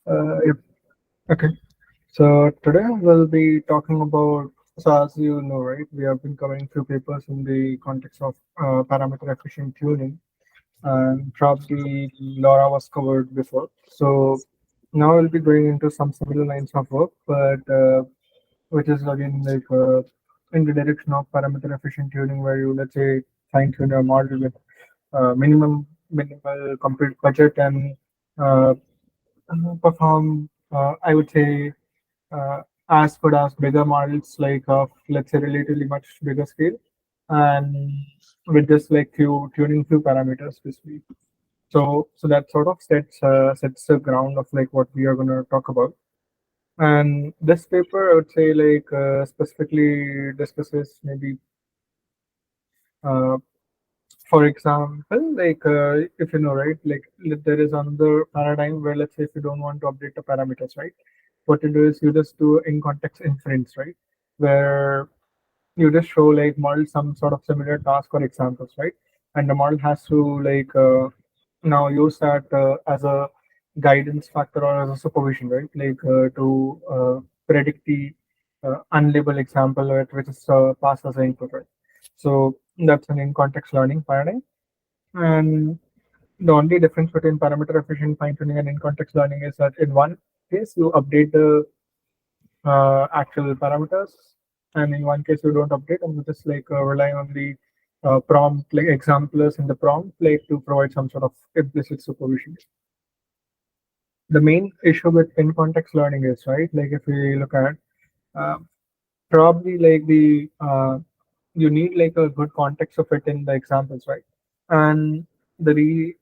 Yep. Okay. So today we'll be talking about, so as you know, right, we have been covering few papers in the context of parameter efficient tuning, and probably Laura was covered before. So now we'll be going into some similar lines of work, but which is again like in the direction of parameter efficient tuning, where you, let's say, fine tune your model with minimal compute budget and uh, perform, I would say, uh, as good as bigger models, like of, let's say, relatively much bigger scale, and with just like few parameters basically. So that sort of sets the ground of like what we are going to talk about. And this paper, I would say, like specifically discusses maybe, uh, for example, like if you know, right, like there is another paradigm where, let's say, if you don't want to update the parameters, right, what you do is you just do in context inference, right, where you just show like model some sort of similar task or examples, right, and the model has to like now use that as a guidance factor or as a supervision, right, like to predict the unlabeled example, right, which is passed as an input, right. So that's an in context learning paradigm. And the only difference between parameter efficient fine tuning and in context learning is that in one case you update the actual parameters, and in one case you don't update, and you just like rely on the prompt, like examplers in the prompt, like to provide some sort of implicit supervision. The main issue with in context learning is, right, like if we look at uh, probably like the you need like a good context of it in the examples, right, and the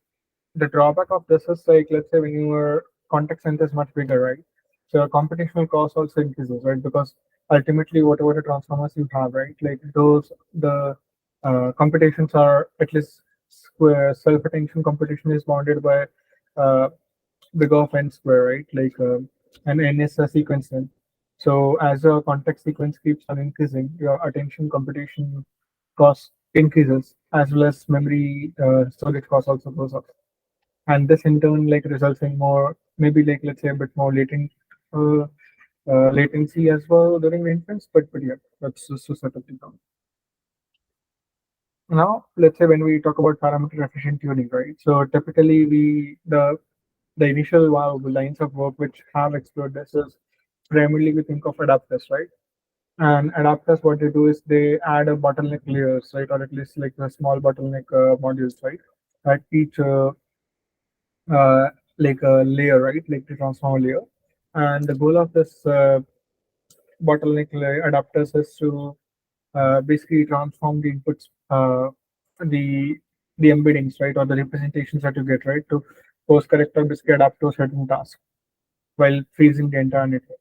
the drawback of this is like, let's say when your contact center is much bigger, right, so your computational cost also increases, right, because ultimately whatever the transformers you have, right, like those the computations are at least square self-attention computation is bounded by uh, big of n square, right, like an n is a sequence n. So as your context sequence keeps on increasing, your attention computation cost increases, as well as memory storage cost also goes up, and this in turn like results in more, maybe like, let's say, a bit more uh, latency as well during the inference. But yeah, that's just to set up the ground. Now let's say when we talk about parameter efficient tuning, right, so typically the initial lines of work which have explored this is primarily we think of adapters, right, and adapters, what they do is they add a bottleneck layers, right, or at least like a small bottleneck modules, right, at each uh, like a layer, right? Like the transformer layer. And the goal of this bottleneck layer adapters is to basically transform the inputs, the the embeddings, right, or the representations that you get, right, to course correct or basically adapt to a certain task while freezing the entire network.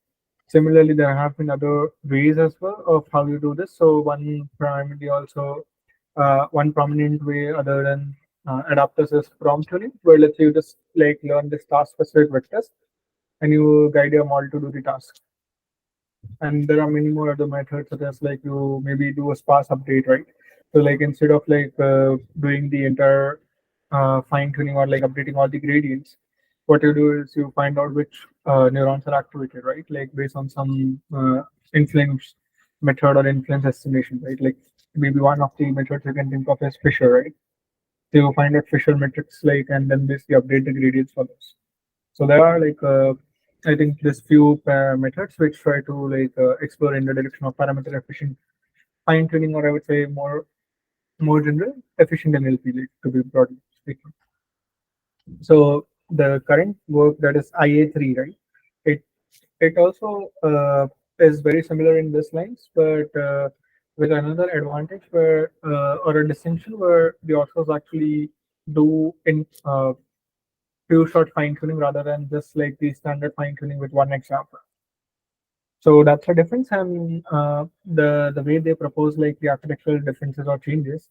Similarly, there have been other ways as well of how you do this. So one prominent way other than adapters is prompt tuning, where let's say you just like learn this task specific vectors and you guide your model to do the task. And there are many more other methods, such as like you maybe do a sparse update, right? So like instead of like doing the entire fine tuning or like updating all the gradients, what you do is you find out which neurons are activated, right? Like based on some influence method or influence estimation, right? Like maybe one of the methods you can think of is Fisher, right? So you find out Fisher metrics, like, and then basically update the gradients for those. So there are like I think there's few methods which try to like explore in the direction of parameter efficient fine tuning, or I would say more general efficient NLP, like, to be broadly speaking. So the current work, that is IA3, right? It it also is very similar in this lines, but with another advantage where or a distinction where the authors actually do in few short fine tuning rather than just like the standard fine tuning with one example. So that's the difference, and the way they propose like the architectural differences or changes,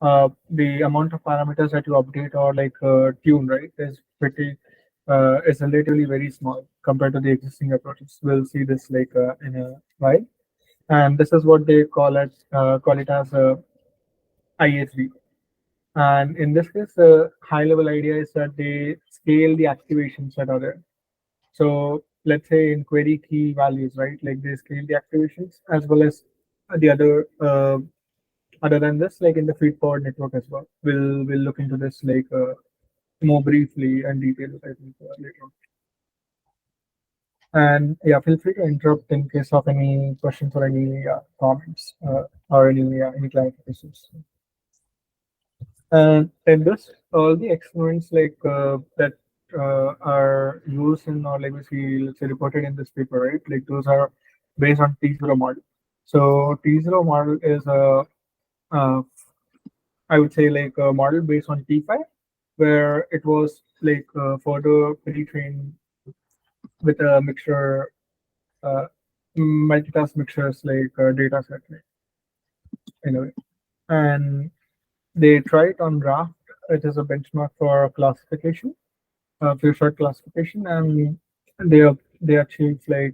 the amount of parameters that you update or like tune, right, is relatively very small compared to the existing approaches. We'll see this like in a while, and this is what they call it as IA3. And in this case, the high level idea is that they scale the activations that are there. So let's say in query key values, right? Like they scale the activations as well as the other than this, like in the feed forward network as well. We'll look into this like more briefly and detail, I think, later on. And yeah, feel free to interrupt in case of any questions or any comments or any clarifications. And in this, all the experiments like that are used in or like we see, let's say, reported in this paper, right? Like those are based on T0 model. So T0 model is a I would say like a model based on T5, where it was like further pre-trained with a mixture, uh, multitask mixtures like data set, like, in a way. And they tried on Raft. It is a benchmark for classification, few shot classification, and they achieved they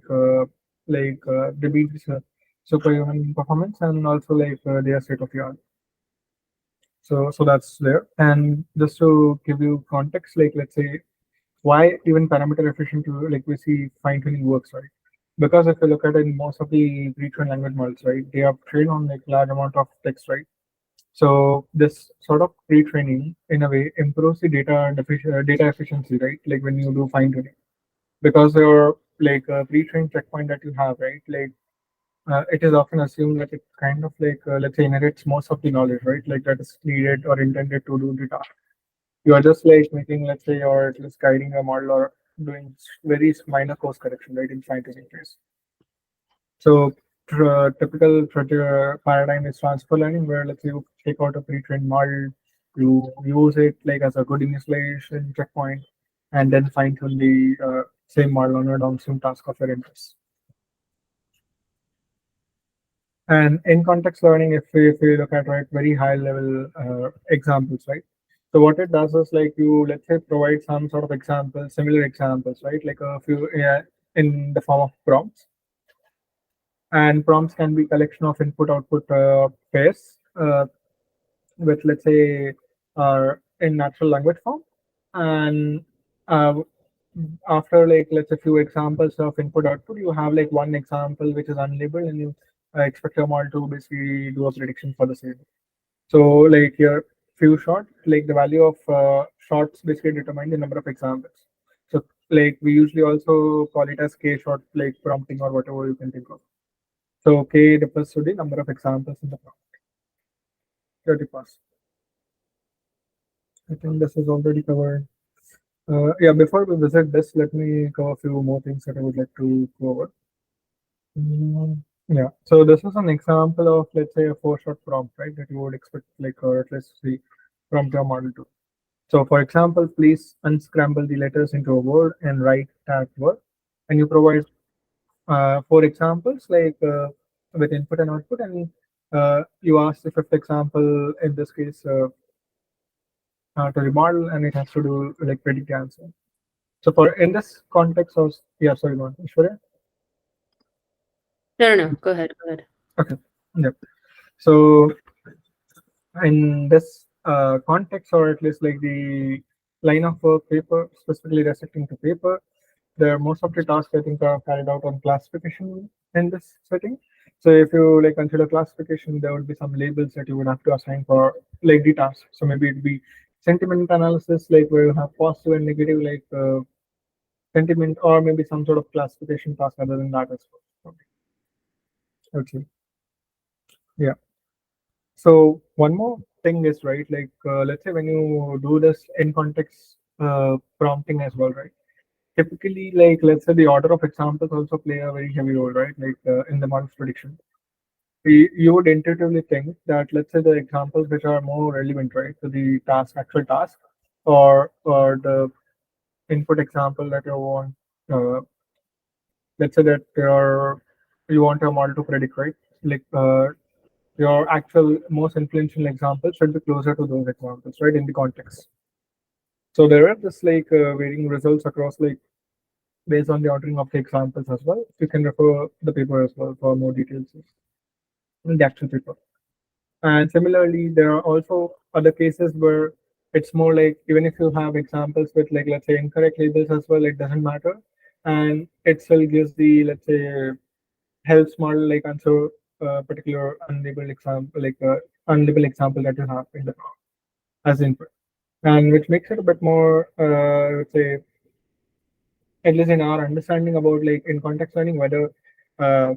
beat this, superhuman performance, and also like they are state of the art. So that's there. And just to give you context, like let's say why even parameter efficient like we see fine tuning works, right? Because if you look at it in most of the pre-trained language models, right, they are trained on like large amount of text, right? So this sort of pre-training in a way improves the data efficiency, right? Like when you do fine tuning, because your like pre-trained checkpoint that you have, right? Like it is often assumed that it kind of like let's say inherits most of the knowledge, right? Like that is needed or intended to do the task. You are just like making, let's say, or at least guiding a model or doing very minor course correction, right, in trying to case. So typical paradigm is transfer learning, where let's say you take out a pre-trained model, you use it like as a good initialization checkpoint, and then fine tune the same model on a downstream task of your interest. And in context learning, if we look at right very high level examples, right? So what it does is like you let's say provide some sort of examples, similar examples, right? Like a few in the form of prompts, and prompts can be collection of input output pairs with let's say in natural language form, and uh, after like let's say few examples of input output, you have like one example which is unlabeled, and you expect your model to basically do a prediction for the same. So like your few short, like the value of shots basically determine the number of examples. So like we usually also call it as k short, like prompting or whatever you can think of. So k refers to the number of examples in the prompt. 30%. I think this is already covered. Yeah, before we visit this, let me cover a few more things that I would like to go over. Yeah, so this is an example of, let's say, a four-shot prompt, right, that you would expect, like, or at least the prompt your model to. So, for example, please unscramble the letters into a word and write that word. And you provide four examples, like with input and output, and you ask the fifth example, in this case, to the model, and it has to do like predict the answer. So, for in this context of, yeah, sorry, go on, Ishwarya. No, no, no. Go ahead. Go ahead. Okay. Yep. So in this context, or at least like the line of work paper, specifically restricting to paper, the most of the tasks I think are carried out on classification in this setting. So if you like consider classification, there would be some labels that you would have to assign for like the task. So maybe it'd be sentiment analysis, like where you have positive and negative, like sentiment, or maybe some sort of classification task other than that as well. Okay. Yeah. So one more thing is right, like let's say when you do this in context prompting as well, right? Typically, like let's say the order of examples also play a very heavy role, right? Like in the model's prediction, you would intuitively think that let's say the examples which are more relevant, right, to the actual task, or the input example that you want, uh, let's say that you want your model to predict, right? Like your actual most influential examples should be closer to those examples, right, in the context. So there are just like varying results across like based on the ordering of the examples as well. You can refer the paper as well for more details in the actual paper. And similarly, there are also other cases where it's more like even if you have examples with like let's say incorrect labels as well, it doesn't matter. and it still gives the, let's say, helps model like answer a particular unlabeled example, like a unlabeled example that you have in the prompt as input, and which makes it a bit more, I would say, at least in our understanding about like in context learning, whether uh,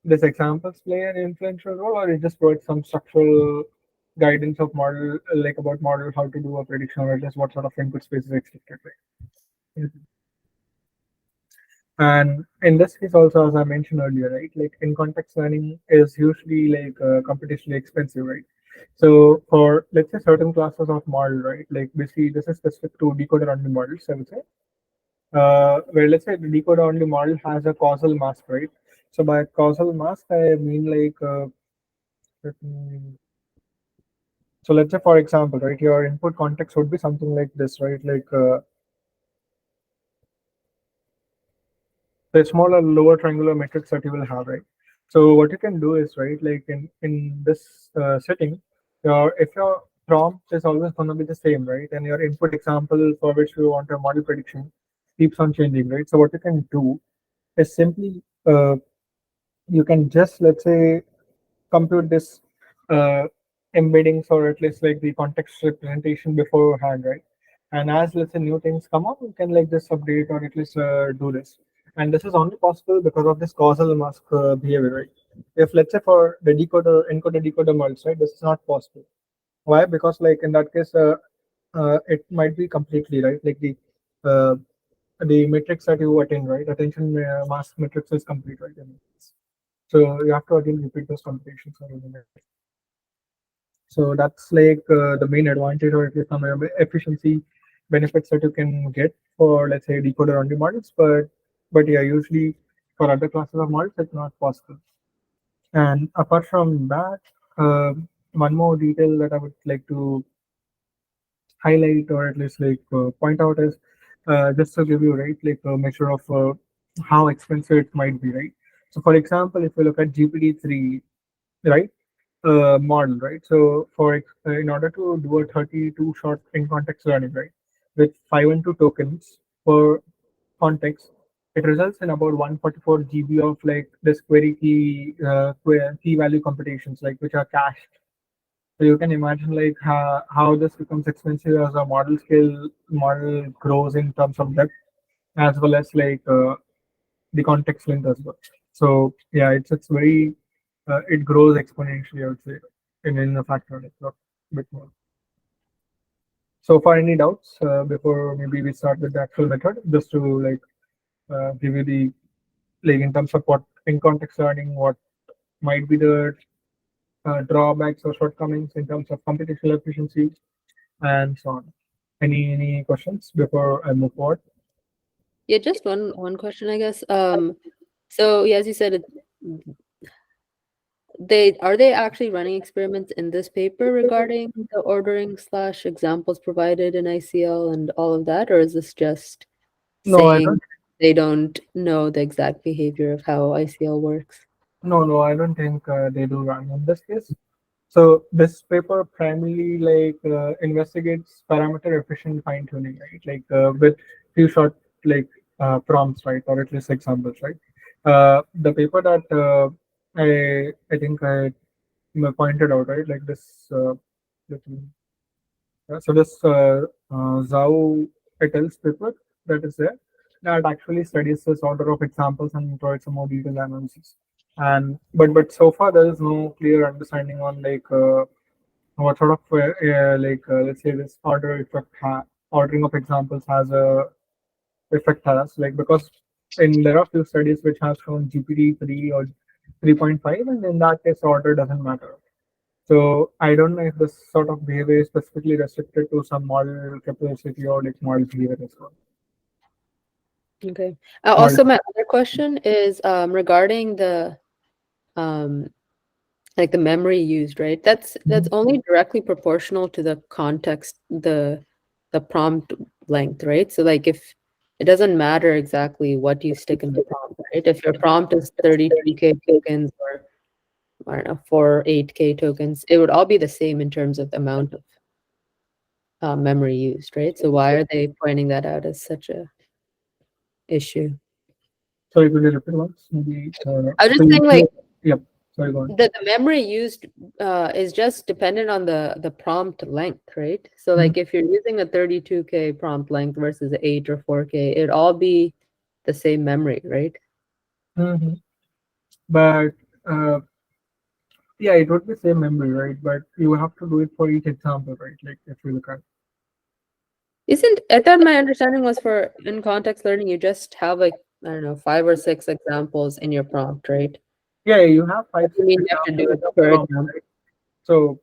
this examples play an influential role or it just provides some structural guidance of model, like about model how to do a prediction or just what sort of input space is expected. Right? And in this case, also, as I mentioned earlier, right, like in context learning is usually like computationally expensive, right? So for, let's say, certain classes of model, right, like basically this is specific to decoder only models, I would say, where let's say the decoder only model has a causal mask, right? So by causal mask, I mean like, let me- so let's say, for example, right, your input context would be something like this, right? Like the smaller lower triangular matrix that you will have, right? So what you can do is, right, like in this setting, your if your prompt is always going to be the same, right, and your input example for which you want a model prediction keeps on changing, right? So what you can do is simply you can just, let's say, compute this uh, embeddings or at least like the context representation beforehand, right? And as, let's say, new things come up, you can like just update or at least do this. And this is only possible because of this causal mask behavior, right? If, let's say, for the decoder, encoder, decoder merge, right, this is not possible. Why? Because like in that case, it might be completely right, like uh, the matrix that you attain, right? Attention mask matrix is complete, right? So you have to again repeat those computations or anything. So that's like the main advantage or at least some efficiency benefits that you can get for, let's say, decoder only models. But yeah, usually for other classes of models, it's not possible. And apart from that, one more detail that I would like to highlight or at least like point out is just to give you, right, like a measure of how expensive it might be, right? So for example, if you look at GPT-3, right, model, right? So in order to do a 32 short in context learning, right, with 512 tokens per context, it results in about 144 GB of like this query key value computations, like which are cached. So you can imagine like how this becomes expensive as a model grows in terms of depth as well as like the context length as well. So yeah, it's very it grows exponentially, I would say, in a factor like a bit more. So far, any doubts before maybe we start with the actual method, just to like give you the like in terms of what in context learning, what might be the drawbacks or shortcomings in terms of computational efficiency and so on. Any questions before I move forward? Yeah, just one question, I guess. So yeah, as you said, they actually running experiments in this paper regarding the ordering slash examples provided in ICL and all of that, or is this just No, I saying don't. they don't know the exact behavior of how ICL works? No, I don't think they do run in this case. So this paper primarily like investigates parameter efficient fine tuning, right? Like with few short like prompts, right, or at least examples, right? The paper that I think I pointed out, right, like this. Let me- so this Zhao et al.'s paper that is there that actually studies this order of examples and provides some more detailed analysis. And but so far there is no clear understanding on like what sort of like let's say this ordering of examples has a effect has like because in there are few studies which have shown GPT-3 or 3.5 and in that case order doesn't matter. So I don't know if this sort of behavior is specifically restricted to some model capacity or like model behavior as well. Okay. Model. Also, my other question is regarding the um, like the memory used, right? That's Mhm. only directly proportional to the context, the prompt length, right? So like if it doesn't matter exactly what you stick in the prompt, right? If your prompt is 32K tokens or I don't know, 8K tokens, it would all be the same in terms of the amount of memory used, right? So why are they pointing that out as such a issue? Sorry, could you repeat once? Maybe. I was So just saying, like, yep. Sorry, go on. the memory used is just dependent on the prompt length, right? So Mhm. like if you're using a 32K prompt length versus 8 or 4K, it'd all be the same memory, right? Mhm. But yeah, it would be same memory, right? But you have to do it for each example, right? Like if you look at. Isn't I thought my understanding was for in context learning, you just have like, I don't know, 5 or 6 examples in your prompt, right? Yeah, you have five, You six mean you have to do examples in it your per prompt, example? right? So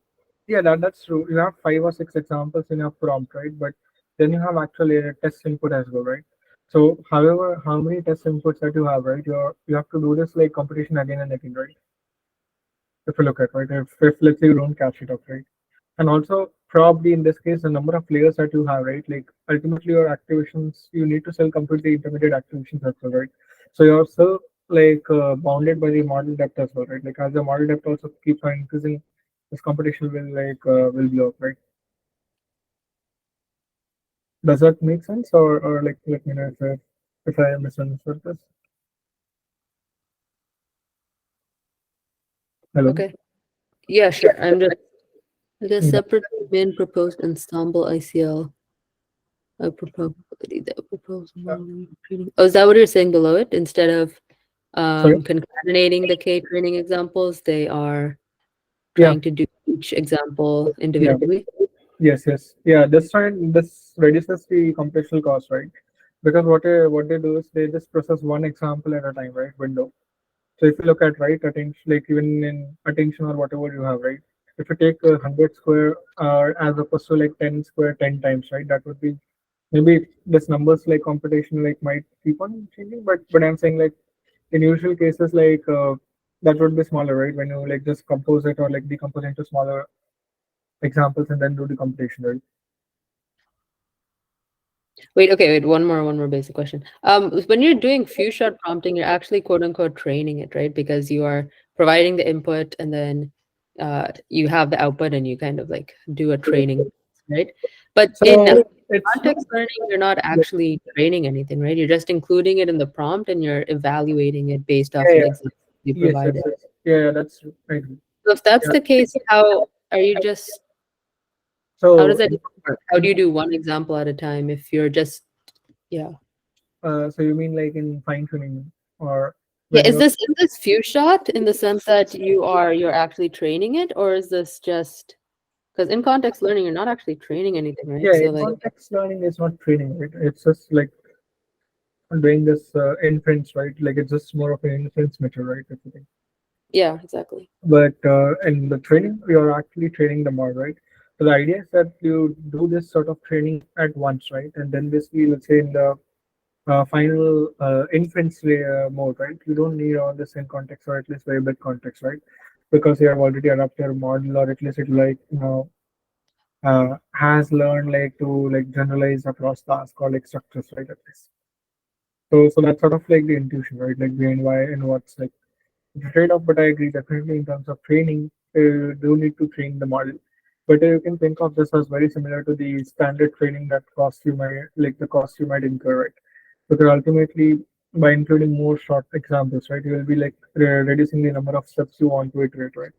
yeah, that's true. You have five or six examples in your prompt, right? But then you have actually a test input as well, right? So however, how many test inputs that you have, right? You have to do this like competition again and again, right? If you look at right, if let's say you don't catch it up, right? And also probably in this case the number of layers that you have, right? Like ultimately your activations you need to still complete the intermediate activations as well, right? So you're still like bounded by the model depth as well, right? Like as the model depth also keeps on increasing, this competition will blow up, right? Does that make sense, or like let me know if I misunderstood this. Hello. Okay. Yeah, sure. I'm just the Yeah. separate main proposed ensemble ICL. A probability that propose model training. Oh, is that what you're saying below it? Instead of Sorry. concatenating the K training examples, they are Yeah. trying to do each example Yeah. individually. Yes, yes. Yeah, this reduces the computational cost, right? Because what they do is they just process one example at a time, right? Window. So if you look at right attention, like even in attention or whatever you have, right? If you take 100 square as opposed to like 10 square 10 times, right? That would be maybe this numbers like computation like might keep on changing, but I'm saying like in usual cases like that would be smaller, right? When you like just compose it or like decompose into smaller examples and then do the computation, right? Wait, okay, wait, one more basic question. When you're doing few shot prompting, you're actually quote unquote training it, right? Because you are providing the input and then you have the output and you kind of like do a training, right? But in So it's not. context learning, you're not actually training anything, right? You're just including it in the prompt and you're evaluating it based off Yeah, of the yeah. example you Yes, yes, provided. yes. Yeah, yeah, that's right. So if that's Yeah. the case, how are you just how does So, that work? How do you do one example at a time if you're just yeah. so you mean like in fine tuning or Yeah, when you're is this few shot in the sense that you're actually training it, or is this just because in context learning you're not actually training anything, right? yeah, So in like context learning is not training, right? It's just like doing this inference, right? Like it's just more of an inference method, right? If you think. yeah, exactly. But in the training, you're actually training the model, right? So the idea is that you do this sort of training at once, right? And then basically, let's say in the final inference mode, right? You don't need all this in context or at least very big context, right? Because you have already adapted your model or at least it like has learned like to like generalize across tasks or like structures, right? At least. So that's sort of like the intuition, right? Like behind why and what's like the trade-off. But I agree definitely in terms of training, you do need to train the model. But you can think of this as very similar to the standard training that cost you might like the cost you might incur, right? Because ultimately, by including more short examples, right, you will be like reducing the number of steps you want to iterate, right?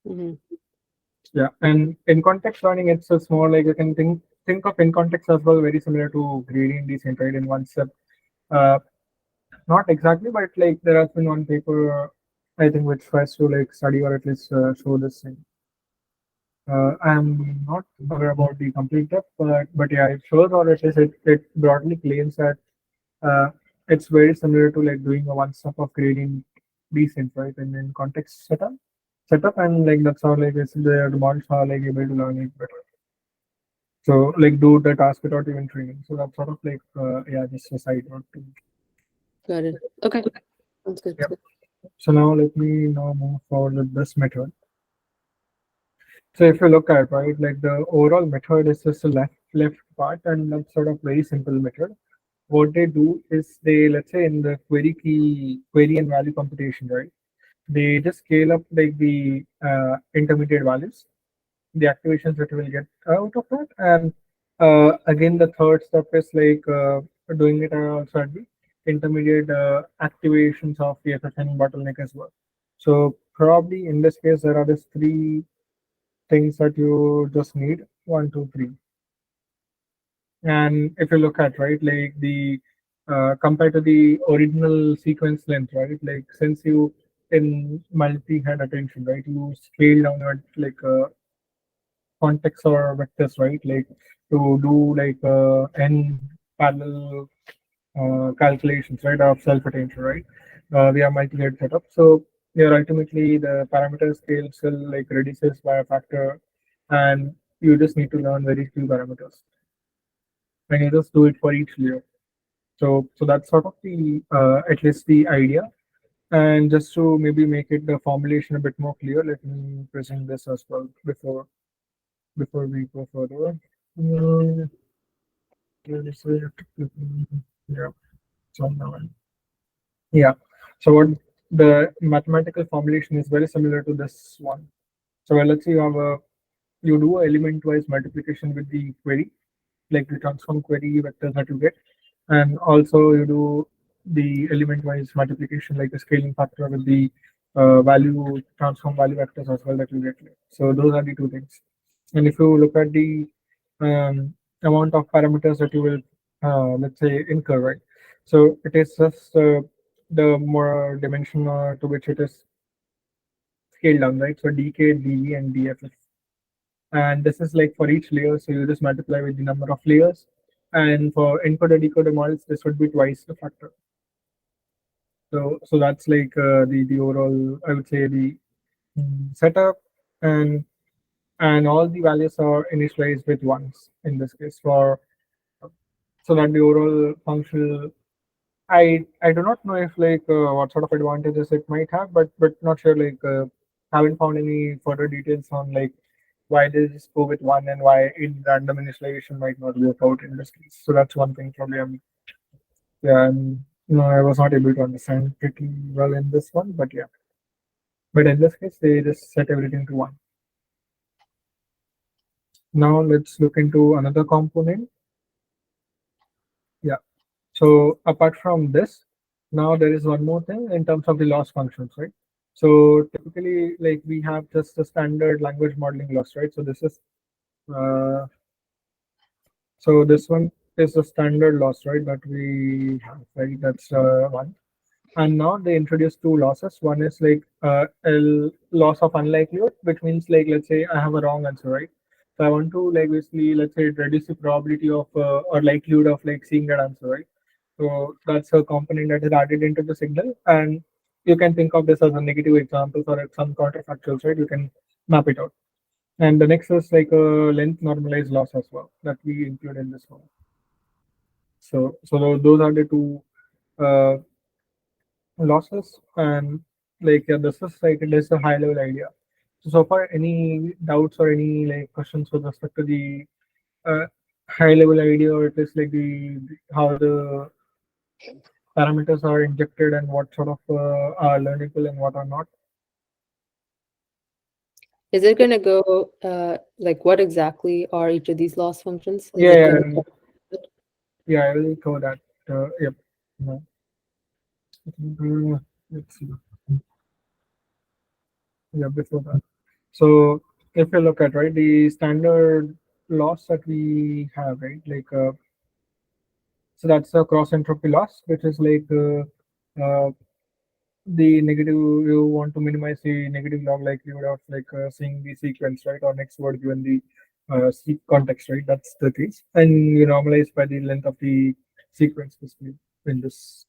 Hmm. Yeah, and in context learning, it's just more like you can think of in context as well, very similar to gradient descent, right? In one step, uh, not exactly, but like there has been one paper, I think, which tries to like study or at least show this thing. I'm not aware about the complete depth, but yeah, it shows or at least it broadly claims that uh, it's very similar to like doing a one step of gradient descent, right? And in context setup, and like that's how like it's the models are like able to learn it better. So like do the task without even training. So that's sort of like yeah, just a side note. Got it. Okay, sounds good. Yeah. So now let me now move forward with this method. So if you look at right, like the overall method is just a left part, and that's sort of very simple method. What they do is they let's say in the query and value computation, right? They just scale up like the intermediate values, the activations that you will get out of that, and again the third step is like doing it also at the intermediate activations of the FFN bottleneck as well. So probably in this case, there are these three things that you just need: one, two, three. And if you look at, right, like the compared to the original sequence length, right, like since you in multi-head attention, right, you scale down at like context or vectors, right, like to do like n parallel calculations, right, of self-attention, right. We have multi-head setup, so here ultimately the parameter scale still like reduces by a factor, and you just need to learn very few parameters, and you just do it for each layer. So that's sort of the at least the idea. And just to maybe make it the formulation a bit more clear, let me present this as well before we go further. Mm, where is it? Yeah, so now yeah. So what the mathematical formulation is very similar to this one. So let's say you do a element-wise multiplication with the query, like the transform query vectors that you get, and also you do the element-wise multiplication, like the scaling factor with the value transform value vectors as well that you get. So those are the two things. And if you look at the um, amount of parameters that you will, let's say, incur, right? So it is just the more dimension to which it is scaled down, right? So dk, dv, and dff, and this is like for each layer, so you just multiply with the number of layers, and for encoder decoder models this would be twice the factor. So that's like the overall, I would say, the setup, and all the values are initialized with ones in this case, for so that the overall functional, I do not know if like what sort of advantages it might have, but not sure, like haven't found any further details on like why they just go with one and why in random initialization might not work out in this case. So that's one thing probably yeah, I was not able to understand pretty well in this one, but yeah. But in this case, they just set everything to one. Now let's look into another component. Yeah. So apart from this, now there is one more thing in terms of the loss functions, right? So typically, like we have just a standard language modeling loss, right? Uh, so this one is the standard loss, right? That we have, right? That's one. And now they introduce two losses. One is like loss of unlikelihood, which means like let's say I have a wrong answer, right? So I want to like basically let's say reduce the probability of or likelihood of like seeing that answer, right? So that's a component that is added into the signal, and you can think of this as a negative example or some counterfactuals, right? You can map it out. And the next is like a length normalized loss as well that we include in this one. So those are the two uh, losses, and like yeah, this is like it is a high level idea. So far, any doubts or any like questions with respect to the uh, high level idea, or it is like how the parameters are injected and what sort of are learnable and what are not. Is it going to go like what exactly are each of these loss functions? Is Yeah, it yeah, going to yeah. I will cover that. Yep. No. Let's see. Yeah, before that. So if you look at right the standard loss that we have, right, like so that's a cross entropy loss, which is like the negative. You want to minimize the negative log likelihood of like seeing the sequence, right, or next word given the context, right. That's the case, and you normalize by the length of the sequence basically in this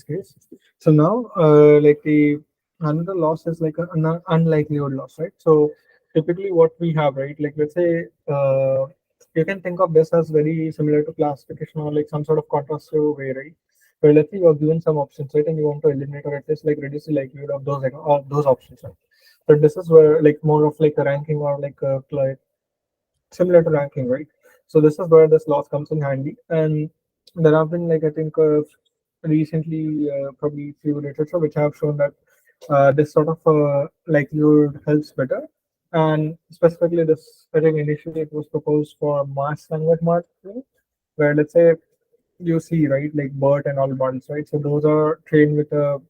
case. So now, like the another loss is like an unlikelihood loss, right? So typically, what we have, right? Like let's say you can think of this as very similar to classification or like some sort of contrastive way, right? So let's say you are given some options, right, and you want to eliminate or at least like reduce the likelihood of those options, right? But this is where like more of like a ranking or like similar to ranking, right? So this is where this loss comes in handy, and there have been like I think recently probably few literature which have shown that this sort of likelihood helps better, and specifically this I think initially it was proposed for mass language modeling, where let's say you see, right, like BERT and all models, right? So those are trained with a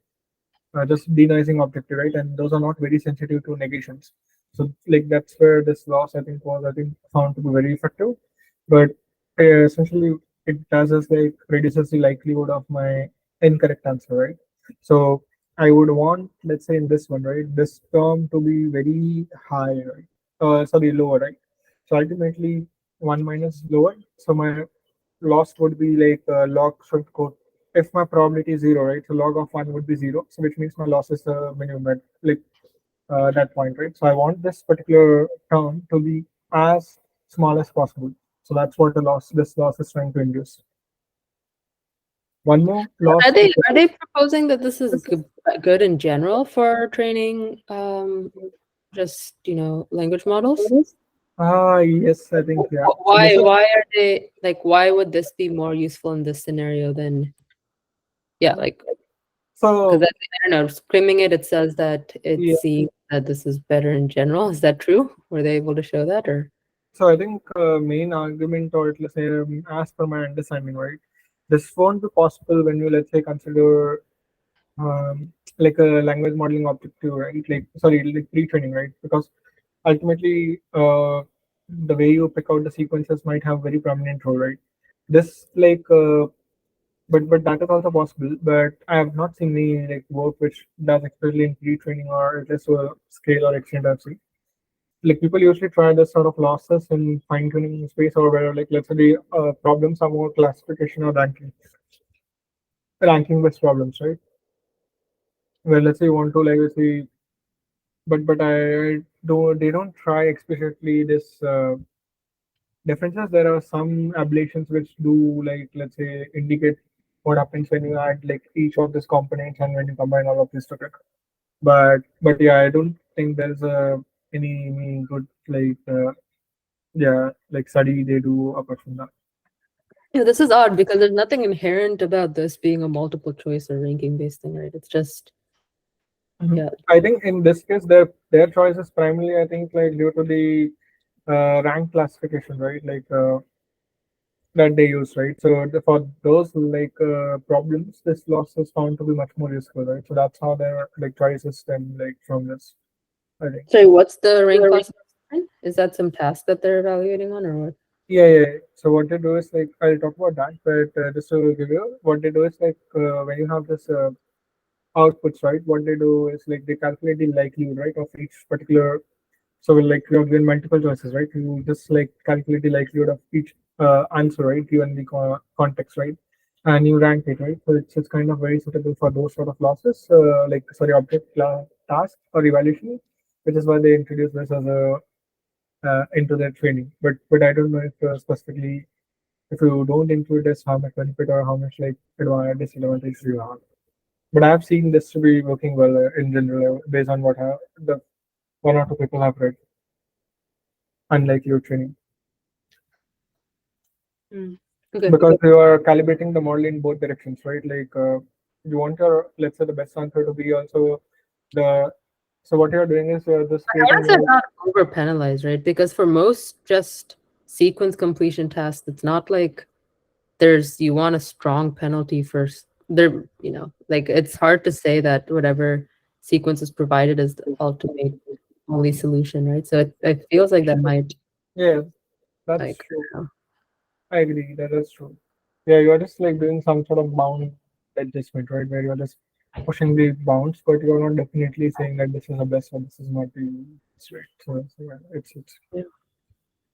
just denoising objective, right? And those are not very sensitive to negations. So like that's where this loss I think was I think found to be very effective. But essentially it does is like reduces the likelihood of my incorrect answer, right? So I would want, let's say in this one, right, this term to be very high, right? Sorry, lower, right? So ultimately one minus lower. So my loss would be like log should go if my probability is zero, right? So log of one would be zero, so which means my loss is the minimum at like that point, right? So I want this particular term to be as small as possible. So that's what this loss is trying to induce. One more loss. Are they proposing that this is good in general for training just, language models? Ah, yes, I think yeah. So this Why is are they like why would this be more useful in this scenario than yeah, like because so I don't know, skimming it, it says that it yeah. seems that this is better in general. Is that true? Were they able to show that or? So I think main argument, or let's say, as per my understanding, right, this won't be possible when you let's say consider like a language modeling objective, right? Like sorry, like pre-training, right? Because ultimately, the way you pick out the sequences might have very prominent role, right? This like, but that is also possible. But I have not seen any like work which does especially in pre-training or at least to a scale or extent I've seen. Like people usually try this sort of losses in fine-tuning space or where like let's say the problems are more classification or ranking based problems, right? Where let's say you want to like let's say but I don't they don't try explicitly this differences. There are some ablations which do like let's say indicate what happens when you add like each of these components and when you combine all of this together. But yeah, I don't think there's any good like yeah like study they do apart from that. Yeah, this is odd because there's nothing inherent about this being a multiple choice or ranking based thing, right? It's just Mhm. yeah. I think in this case their choice is primarily I think like due to the rank classification, right? Like that they use, right? So for those like problems, this loss is found to be much more useful, right? So that's how their like choices stem like from this, I think. Sorry, what's the rank classification? Is that some task that they're evaluating on or what? Yeah, yeah. Yeah. So what they do is like I'll talk about that, but just to give you, what they do is like when you have this outputs, right? What they do is like they calculate the likelihood, right, of each particular. So like you have given multiple choices, right? You just like calculate the likelihood of each answer, right, given the context, right? And you rank it, right? So it's kind of very suitable for those sort of losses, like sorry, task or evaluation, which is why they introduced this as a into their training. But I don't know if specifically if you don't include this, how much benefit or how much like advantage disadvantage you have. But I've seen this to be working well in general based on what the one or two people have read, unlike your training. Mm. Okay. Because you are calibrating the model in both directions, right? Like you want your let's say the best answer to be also the so what you're doing is you're just How creating does it your not over penalize, right? Because for most just sequence completion tasks, it's not like there's you want a strong penalty first. There, like it's hard to say that whatever sequence is provided is the ultimate only solution, right? So it feels like that might yeah, that's like true. I don't know. I agree that is true. Yeah, you're just like doing some sort of bound adjustment, right? Where you're just pushing the bounds, but you're not definitely saying that this is the best or this is not the best, right? So yeah, it's Yeah,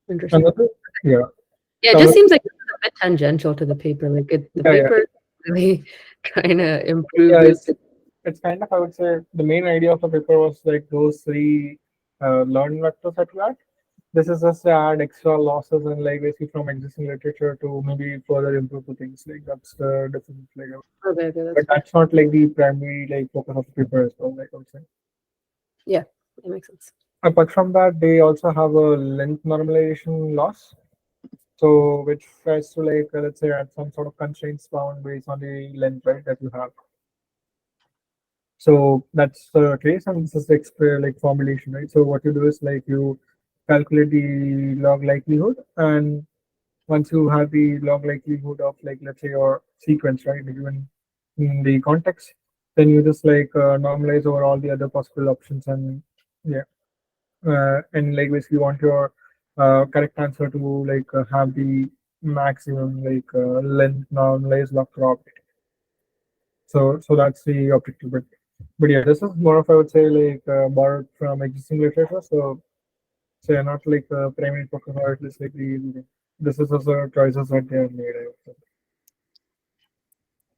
interesting. another yeah. Yeah, it So just seems like it's a bit tangential to the paper. Like the yeah, yeah. paper is really trying to improve Yeah, this. it's kind of I would say the main idea of the paper was like those three learn vectors that you had. This is just to add extra losses and like basically from existing literature to maybe further improve the things. Like that's the difference. Like, Okay, okay, that's but fair. that's not like the primary like focus of the paper as well. Like I would say. Yeah, that makes sense. Apart from that, they also have a length normalization loss. So which tries to like let's say add some sort of constraints bound based on the length right that you have. So that's the case, and this is the like formulation, right? So what you do is like you calculate the log likelihood, and once you have the log likelihood of like let's say your sequence, right, given in the context, then you just normalize over all the other possible options, and yeah, and like basically want your correct answer to have the maximum length normalized log probability. So that's the objective. But yeah, this is more of I would say borrowed from existing literature. So yeah, not like primary focus or at least like the this is also choices that they have made. I would say.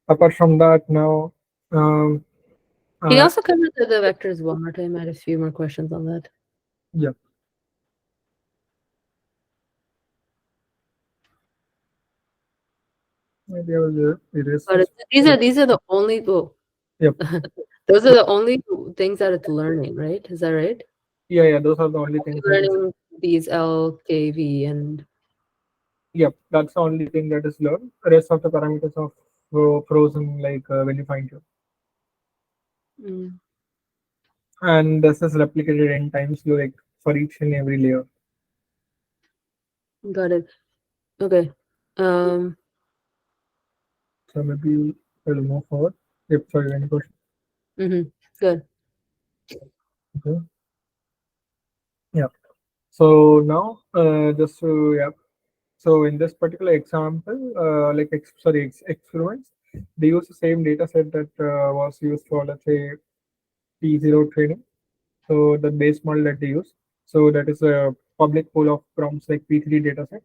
Apart from that, now um, Can you uh, also cover the vectors one more time? I had a few more questions on that. yeah, maybe I will erase But this. these are the only Yep. those are the only things that it's learning, right? Is that right? Yeah, those are the only things that is. Learning these L, K, V, and Yep, that's the only thing that is learned. The rest of the parameters of frozen when you find you, mm, and this is replicated n times for each and every layer. got it. Okay. Um, So maybe we'll move forward. Yep, sorry, any question? good. Okay. Yeah. So now, just to yeah. So in this particular example, experiments, they use the same data set that was used for let's say P0 training. So the base model that they use. So that is a public pool of prompts like P3 dataset.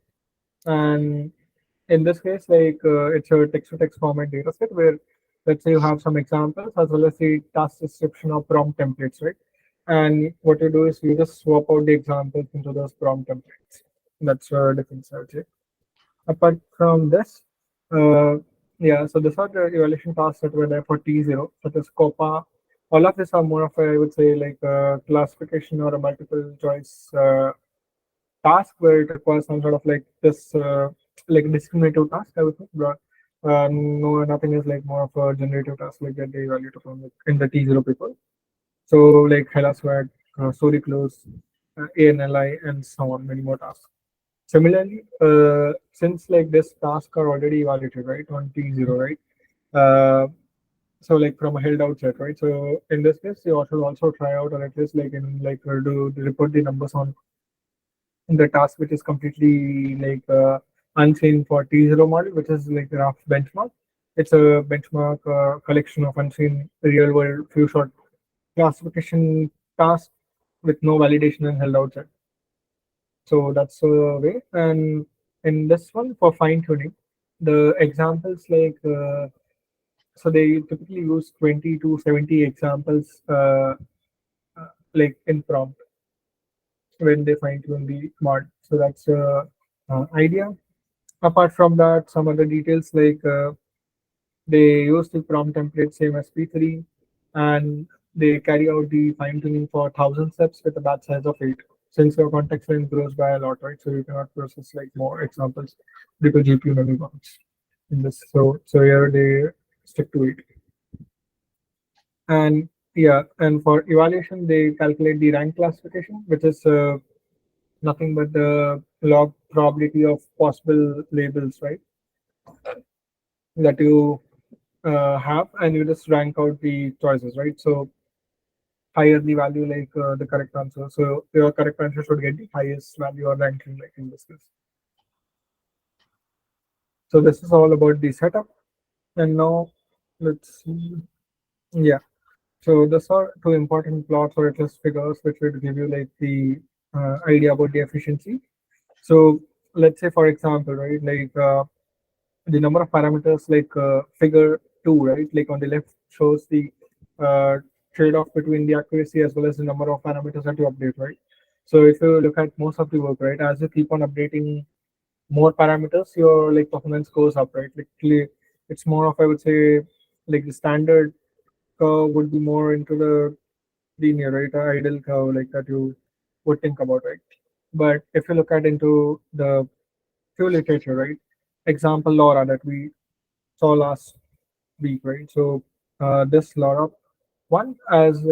And in this case, it's a text-to-text format dataset where let's say you have some examples as well as the task description of prompt templates, right? And what you do is you just swap out the examples into those prompt templates. That's a difference, I would say. Apart from this, uh, yeah, so these are the evaluation tasks that were there for T0, such as COPA. All of these are more of a, I would say, like a classification or a multiple choice task where it requires some sort of like this, like discriminative task, I would say. But no, nothing is like more of a generative task like that they evaluate from in the T0 paper. So like HelaSwag, story close, ANLI, and so on, many more tasks. Similarly, since like this task are already evaluated, right, on T0, right? Uh, so like from a held out set, right? So in this case, you should also try out or at least do report the numbers on the task which is completely unseen for T0 model, which is like the rough benchmark. It's a benchmark collection of unseen real world few shot classification tasks with no validation and held out set. So that's a way. And in this one for fine tuning, the examples so they typically use 20 to 70 examples in prompt when they fine tune the mod. So that's idea. Apart from that, some other details they use the prompt template same as P3, and they carry out the fine tuning for 1,000 steps with a batch size of 8. Since your context length grows by a lot, right? So you cannot process like more examples due to GPU memory bounds in this. So here they stick to it. And yeah, and for evaluation, they calculate the rank classification, which is nothing but the log probability of possible labels, right? That you have, and you just rank out the choices, right? So higher the value, the correct answer. So your correct answer should get the highest value or ranking, like in this case. So this is all about the setup. And now let's see. Yeah. So these are two important plots or at least figures which will give you like the idea about the efficiency. So let's say, for example, right, the number of parameters figure 2, right, like on the left shows the uh, trade-off between the accuracy as well as the number of parameters that you update, right? So if you look at most of the work, right, as you keep on updating more parameters, your like performance goes up, right? It's more of, I would say, like the standard curve would be more into the linear, right? Ideal curve like that you would think about, right? But if you look at into the few literature, right? Example LoRa that we saw last week, right? So this LoRa one as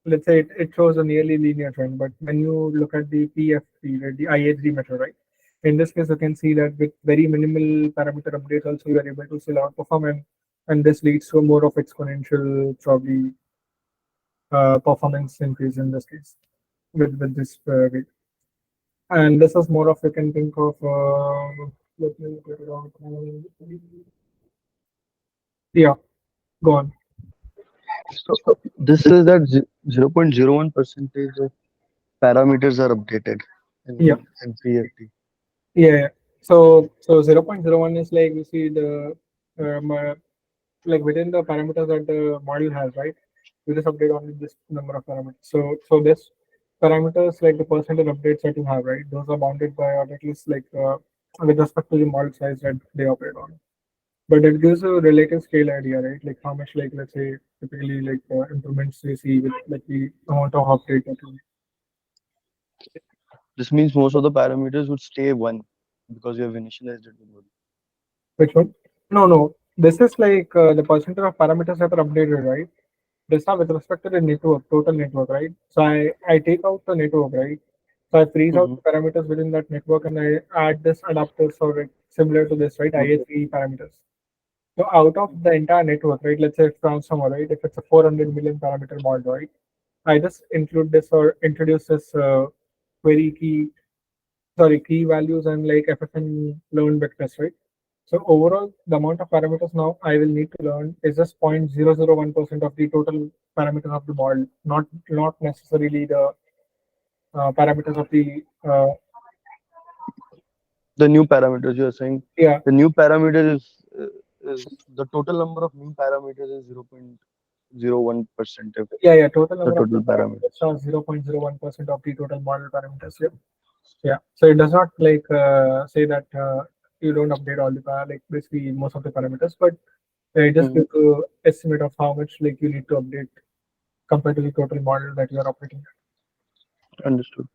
let's say it shows a nearly linear trend, but when you look at the PFT, right, the IHD measure, right? In this case, you can see that with very minimal parameter updates, also you are able to still outperform, and this leads to a more of exponential probably performance increase in this case with this rate. And this is more of you can think of. Let me get it out. Yeah, go on. So this is that 0.01 percentage of parameters are updated Yeah, in PFT. yeah. Yeah. So 0.01 is like we see the like within the parameters that the model has, right? You just update only this number of parameters. So this parameters like the percentage updates that you have, right? Those are bounded by or at least like with respect to the model size that they operate on. But it gives a relative scale idea, right? Like how much, like let's say, typically like improvements you see with like the amount of update that you. This means most of the parameters would stay one because you have initialized it with one. Which one? No, no. This is like the percentage of parameters that are updated, right? This are with respect to the network, total network, right? So I take out the network, right? So I freeze out Mm-hmm. the parameters within that network and I add this adapters or like similar to this, right? Mm-hmm. IA3 parameters. So out of the entire network, right? Let's say it's transformer, right? If it's a 400 million parameter model, right? I just include this or introduce this query key, sorry, key values and like FFN learn vectors, right? So overall, the amount of parameters now I will need to learn is just 0.001% of the total parameters of the model, not necessarily the parameters of the The new parameters you are saying, yeah, the new parameter is the total number of new parameters is 0.01% of yeah, total the number of total new parameters parameters. are 0.01% of the total model parameters. Yeah, yeah. So it does not like say that you don't update all the like basically most of the parameters, but it just Mm-hmm. gives you estimate of how much like you need to update compared to the total model that you are operating. Understood.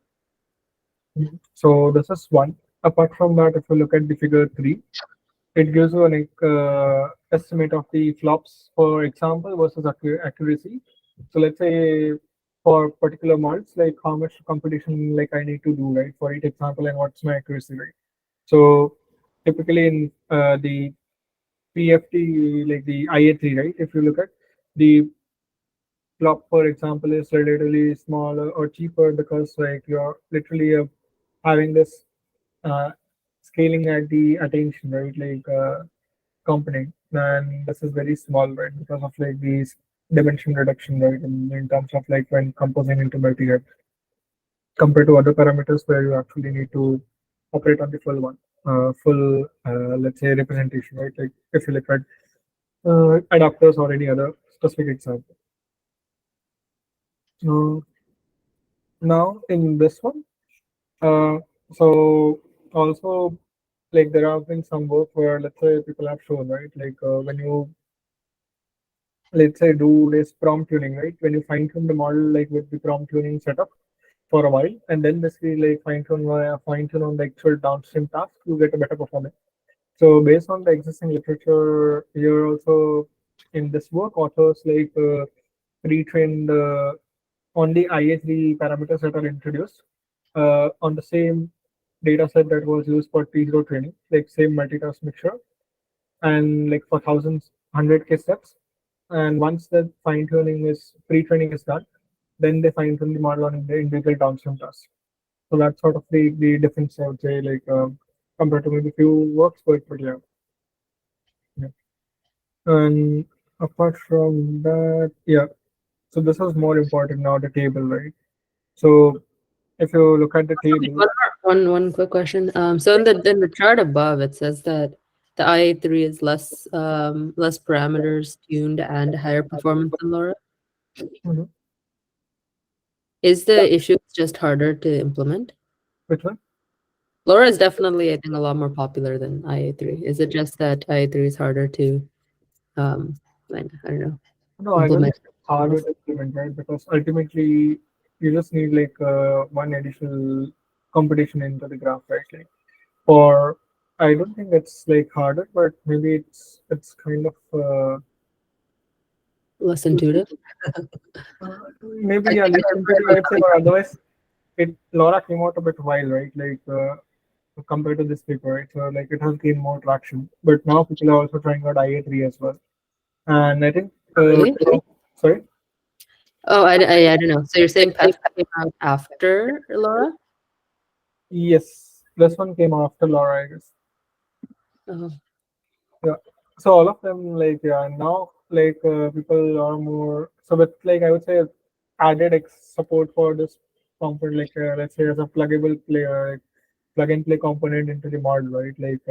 So this is one. Apart from that, if you look at the figure three, it gives you an estimate of the flops, for example, versus accuracy. So let's say for particular models, like how much computation like I need to do, right, for each example, and what's my accuracy rate. So typically in the PFT, like the IA3, right, if you look at the flop, for example, is relatively smaller or cheaper because like you're literally having this uh, scaling at the attention, right? Like component, and this is very small, right? Because of like these dimension reduction, right? In terms of like when composing into multi-head compared to other parameters where you actually need to operate on the full one, full let's say representation, right? Like if you look at adapters or any other specific example. Uh, Now in this one, uh, so also like there have been some work where let's say people have shown, right, like when you let's say do this prompt tuning, right, when you fine tune the model like with the prompt tuning setup for a while and then basically like fine tune on the actual downstream task, you get a better performance. So based on the existing literature here also in this work, authors like pre-trained on the IA3 parameters that are introduced on the same data set that was used for T0 training, like same multitask mixture, and like for thousands, 100K steps. And once the fine tuning is pre-training is done, then they fine tune the model on the individual downstream tasks. So that's sort of the difference, I would say, like compared to maybe few works, but yeah. Yeah. And apart from that, yeah. So this is more important now, the table, right? So if you look at the Wait, table, one quick question. So in the chart above, it says that the IA3 is less parameters tuned and higher performance than LoRa. mhm, Is the issue just harder to implement? which one? LoRa is definitely, I think, a lot more popular than IA3. Is it just that IA3 is harder to like, I don't know, No, I don't implement? think it's harder to implement, right? Because ultimately, you just need like one additional computation into the graph, right? Like, or I don't think it's like harder, but maybe it's kind of Less intuitive? maybe I yeah, think less it's intuitive, I would say, or otherwise, it Laura came out a bit wild, right? Like compared to this paper, right? So like it has gained more traction. But now people are also trying out IA3 as well. And I think, Really? sorry, Oh, I don't know. So you're saying PEFT came out after Laura? yes, this one came after Laura, I guess. Oh. Yeah. So all of them, like, yeah, now like people are more so with like I would say added support for this component, like let's say as a pluggable player, like plug and play component into the model, right? Like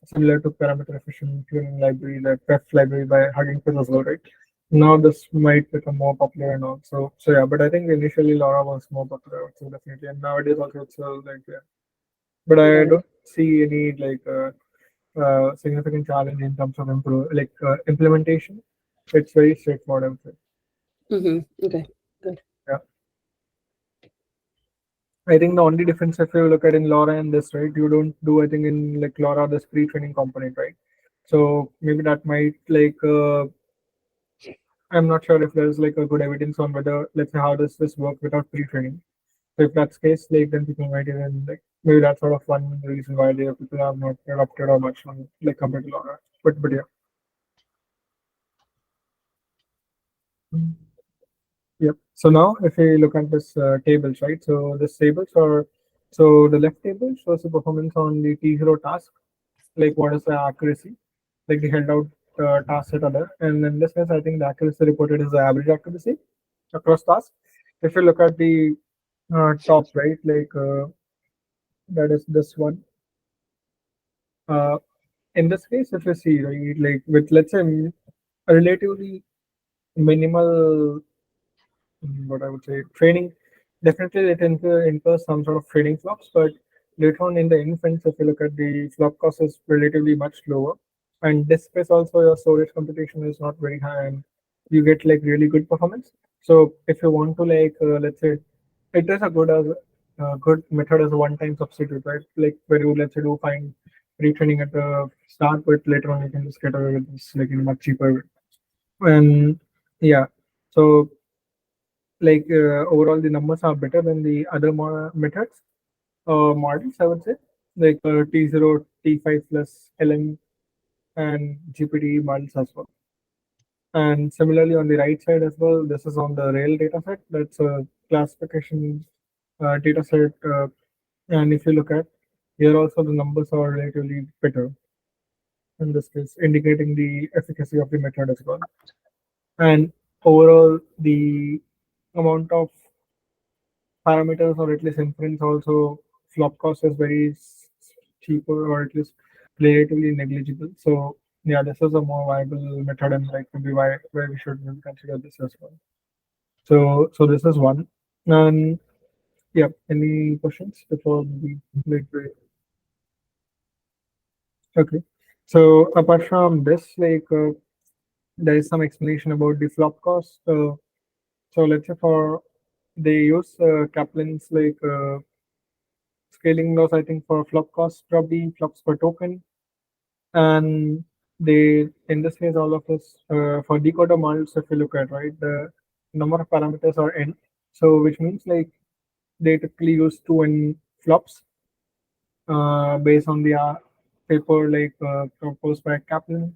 similar to parameter efficient tuning library, like PEFT library by Hugging Face as well, right? Now this might become more popular and all. So yeah, but I think initially Laura was more popular, so definitely, and nowadays also it's like yeah. But I Got it. don't see any like significant challenge in terms of implementation. It's very straightforward, I would say. Okay, good. Yeah. I think the only difference if you look at in LoRa and this, right, you don't do I think in like LoRa this pre-training component, right? So maybe that might I'm not sure if there's like a good evidence on whether let's say how does this work without pre-training. So if that's case, like then people might even like maybe that's sort of one reason why they people have not adopted or much on like compared to LoRa. But yeah. Yep. So now if we look at this tables, right? So this tables are so the left table shows the performance on the T0 task, like what is the accuracy, like the held out task set other. And in this case, I think the accuracy reported is the average accuracy across tasks. If you look at the top right, like that is this one. Uh, in this case, if you see right, like with let's say a relatively minimal what I would say training. Definitely, it incurs some sort of training flops, but later on in the inference, if you look at the flop cost is relatively much lower, and this space also your storage computation is not very high, and you get like really good performance. So if you want to like let's say it is a good method as a one-time substitute, right? Like where you let's say do find retraining at the start, but later on you can just get away with this like in a much cheaper way. And yeah, so like overall the numbers are better than the other methods models I would say like T0 T5 plus LM and GPT models as well. And similarly on the right side as well, this is on the rail data set. That's a classification data set. And if you look at here also the numbers are relatively better in this case, indicating the efficacy of the method as well. And overall the amount of parameters or at least inference also flop cost is very cheaper or at least relatively negligible. So yeah, this is a more viable method and like maybe why we should consider this as well. So this is one. And yeah, any questions before we like okay. So apart from this, like there is some explanation about the flop cost. So let's say for they use Kaplan's like scaling laws, I think for flop cost, probably flops per token. And they, in this case, all of this, for decoder models, if you look at, right, the number of parameters are n. So which means like they typically use 2n flops based on the paper like proposed by Kaplan.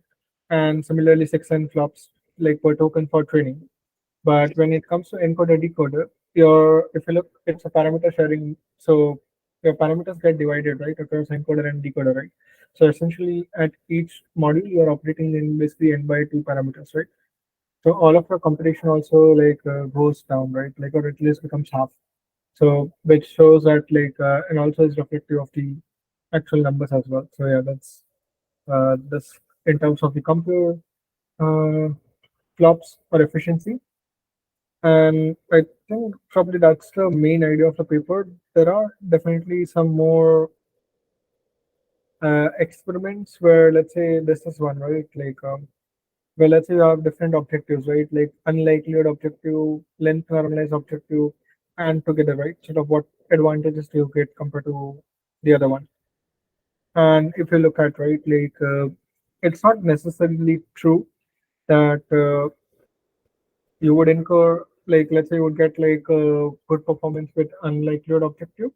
And similarly 6n flops like per token for training. But when it comes to encoder decoder, your if you look, it's a parameter sharing. So your parameters get divided right across encoder and decoder, right? So essentially, at each module, you are operating in basically n by two parameters, right? So all of your computation also like goes down, right? Like or at least becomes half. So which shows that like and also is reflective of the actual numbers as well. So yeah, that's this in terms of the compute uh, flops or efficiency. And I think probably that's the main idea of the paper. There are definitely some more experiments where, let's say, this is one, right? Like, well, let's say you have different objectives, right? Like unlikelihood objective, length normalized objective, and together, right? Sort of what advantages do you get compared to the other one? And if you look at, right, like, it's not necessarily true that you would incur like let's say you would get like good performance with unlikelihood objective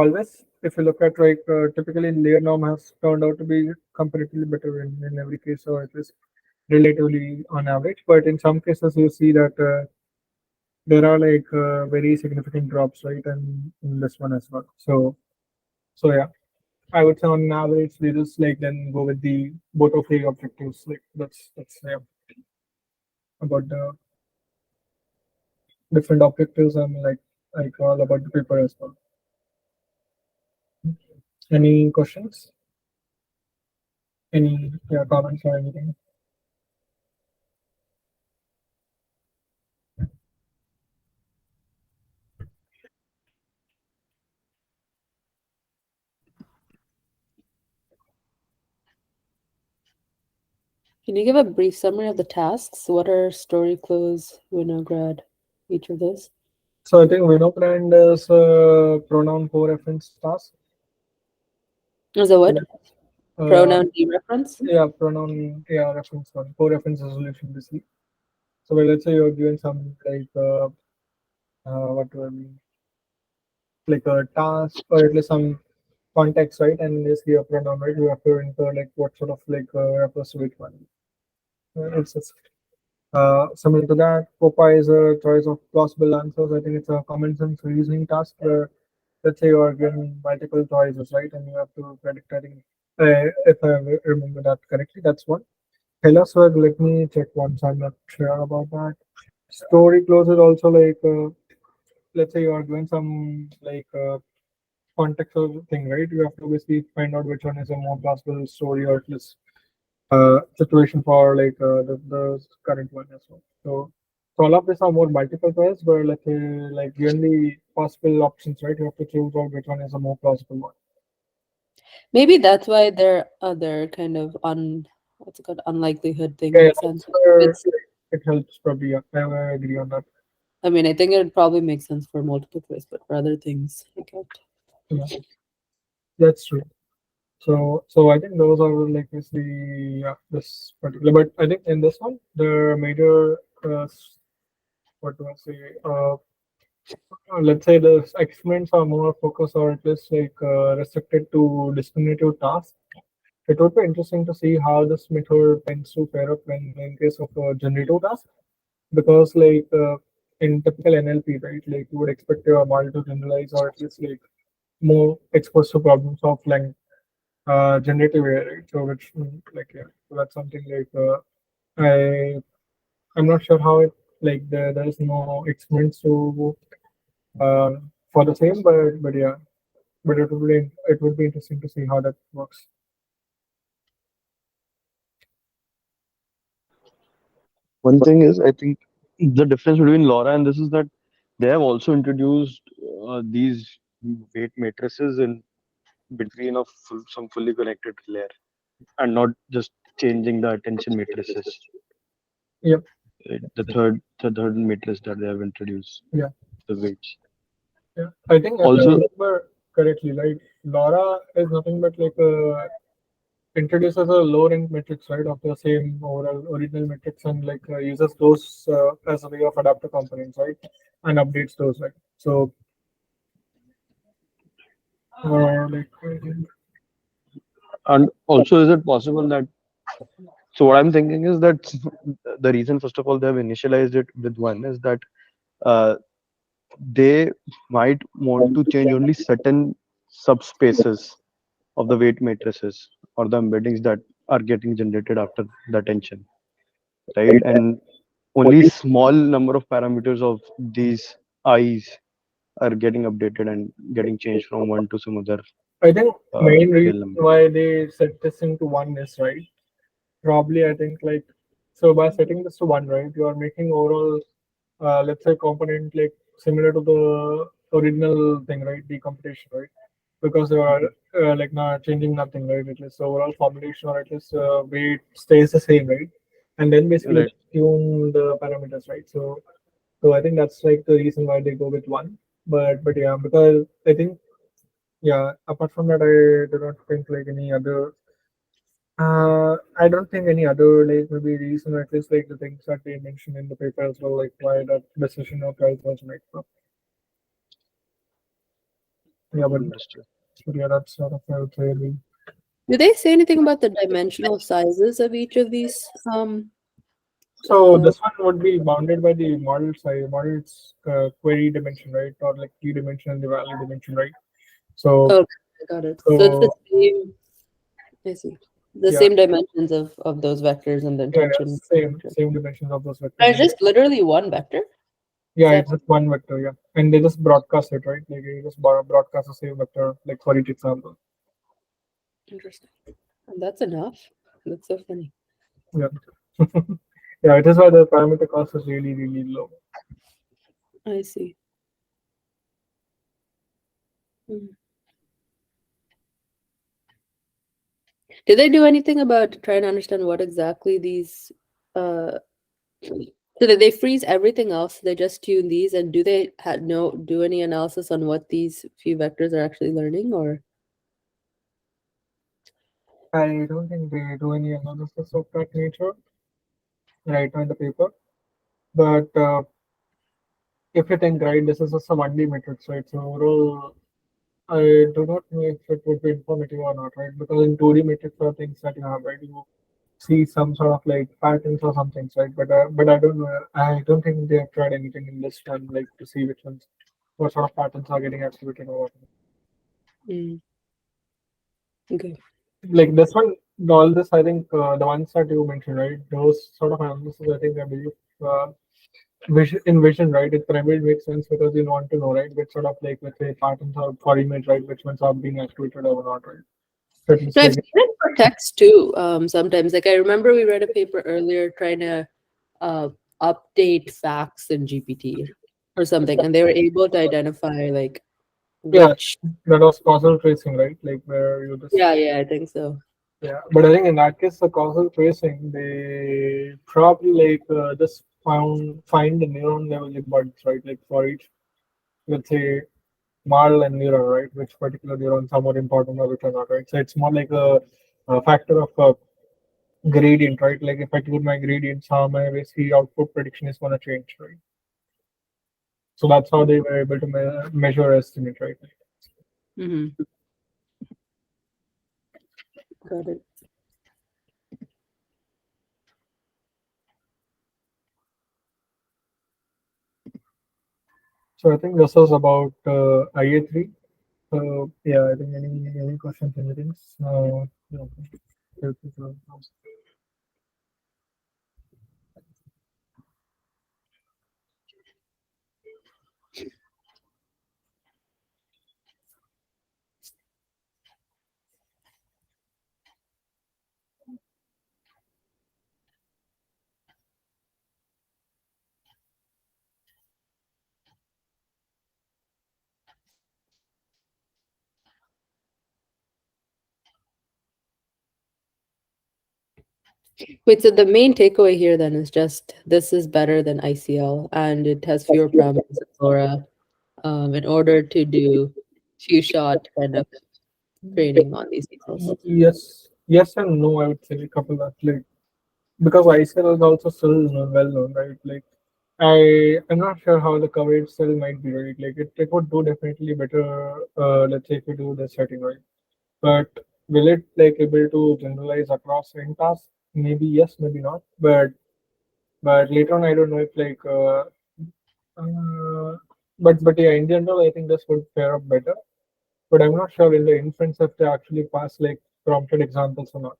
always. If you look at like typically layer norm has turned out to be comparatively better in every case, or at least relatively on average. But in some cases, you see that there are like very significant drops, right? And in this one as well. So yeah, I would say on average, we just like then go with the both of the objectives. Like that's yeah, about the different objectives and like all about the paper as well. Any questions? Any yeah, comments or anything? Can you give a brief summary of the tasks? What are story, close, winograd, each of those? So I think Vinogrand is pronoun co-reference task. Is it what? Uh, Pronoun dereference? yeah, pronoun yeah reference one co-reference resolution basically. So well, let's say you're given some like what do I mean like a task or at least some context, right? And you see a pronoun, right? You have to enter like what sort of like refers to which one. It's just similar to that. Popeye is a choice of plausible answers. I think it's a common sense reasoning task where, let's say, you are given multiple choices, right? And you have to predict, I think, if I remember that correctly, that's one. Hellaswag, let me check once. I'm not sure about that. Story closes also like, let's say, you are given some like context of thing, right? You have to basically find out which one is a more plausible story or at least situation for like the current one as well. So all of these are more multiple choice, but like given the possible options, right? You have to choose out which one is a more plausible one. Maybe that's why there are other kind of what's it called, unlikelihood thing Yeah, yeah, makes sense. that's, It's it helps probably. Yeah, I agree on that. I mean, I think it would probably make sense for multiple choice, but for other things, I can't. Yeah, that's true. So I think those are like is the yeah, this particular. But I think in this one, the major what do I say? Let's say the experiments are more focused or at least like restricted to discriminative tasks. It would be interesting to see how this method tends to pair up when in case of a generative task, because like in typical NLP, right, like you would expect your model to generalize or at least like more exposed to problems of like generative AI, right? So which like yeah, so that's something like I I'm not sure how it like there is no experiments to uh, for the same, but yeah, but it would be interesting to see how that works. One thing is, I think the difference between LoRa and this is that they have also introduced these weight matrices in between of some fully connected layer, and not just changing the attention matrices. Yep. Right? The third matrix that they have introduced, Yeah. the weights. Yeah. I think if I Also, remember correctly, like Laura is nothing but like introduces a low rank matrix, right, of the same overall original matrix and like uses those as a way of adapter components, right, and updates those, right. So like and also, is it possible that? So what I'm thinking is that the reason, first of all, they have initialized it with one is that uh, they might want to change only certain subspaces of the weight matrices or the embeddings that are getting generated after the attention, right? And only small number of parameters of these eyes are getting updated and getting changed from one to some other I think main reason real number. why they set this into one is right. Probably, I think like so by setting this to one, right, you are making overall, let's say, component like similar to the original thing, right, the computation, right, because you are like not changing nothing, right. At least the overall formulation or at least weight stays the same, right, and then basically Right. tune the parameters, right. So I think that's like the reason why they go with one. But yeah, because I think yeah, apart from that, I do not think like any other I don't think any other like maybe reason or at least like the things that they mentioned in the paper as well, like why that decision of price was made. So, Yeah, Understood. but yeah, that's sort of I would say Do they say anything about the dimensional sizes of each of these? so this one would be bounded by the model size, model's query dimension, right? Or like key dimension and the value dimension, right? So, Okay, I got it. So it's the so same. I see. The yeah, same dimensions of those vectors and the yeah, intention. same dimensions of those And vectors. it's just literally one vector. Is Yeah, that it's just one vector, yeah, and they just broadcast it, right? Like you just broadcast the same vector, like for each example. interesting? And that's enough. That's so funny. Yeah, yeah, it is why the parameter cost is really, really low. I see. Hmm. Did they do anything about trying to understand what exactly these uh so did they freeze everything else? They just tune these, and do they no do any analysis on what these few vectors are actually learning, or I don't think they do any analysis of that nature right now in the paper, but if you think right, this is just a 1D matrix, right? So overall, I do not know if it would be informative or not, right? Because in 2D matrix are things that you have, right? You see some sort of like patterns or some things, right? But I don't know. I don't think they have tried anything in this one, like to see which ones, what sort of patterns are getting activated or what. mm, okay. Like this one, all this, I think the ones that you mentioned, right? Those sort of analysis, I think I believe uh, vision, right? It primarily makes sense because you want to know, right? Which sort of like let's say patterns are for image, right? Which ones are being activated or not, right? So at least No, I've like seen it for text too. Sometimes, like I remember we read a paper earlier trying to uh, update facts in GPT or something, and they were able to identify like yeah, which. that was causal tracing, right? Like where you just Yeah, yeah, I think so. yeah. But I think in that case, the causal tracing, they probably like just find the neuron level buds, right? Like for each, let's say Marl and neuron, right? Which particular neurons are more important or which are not, right? So it's more like a factor of gradient, right? Like if I tune my gradients, how my basically output prediction is going to change, right? So that's how they were able to measure estimate, right? Mm-hmm. Got it. So I think this was about IA3. So yeah, I think any questions, anything? Yeah. Wait, so the main takeaway here then is just this is better than ICL and it has fewer parameters than LoRa in order to do few shot kind of training on these models. Yes and no. I would say a couple of like because ICL is also still well known, right? Like I'm not sure how the coverage still might be, right? Like it would do definitely better. Let's say if you do the setting, right? But will it like able to generalize across any tasks? Maybe yes, maybe not. But later on, I don't know if like uh, but yeah, in general, I think this would fare up better. But I'm not sure in the inference if they actually pass like prompted examples or not.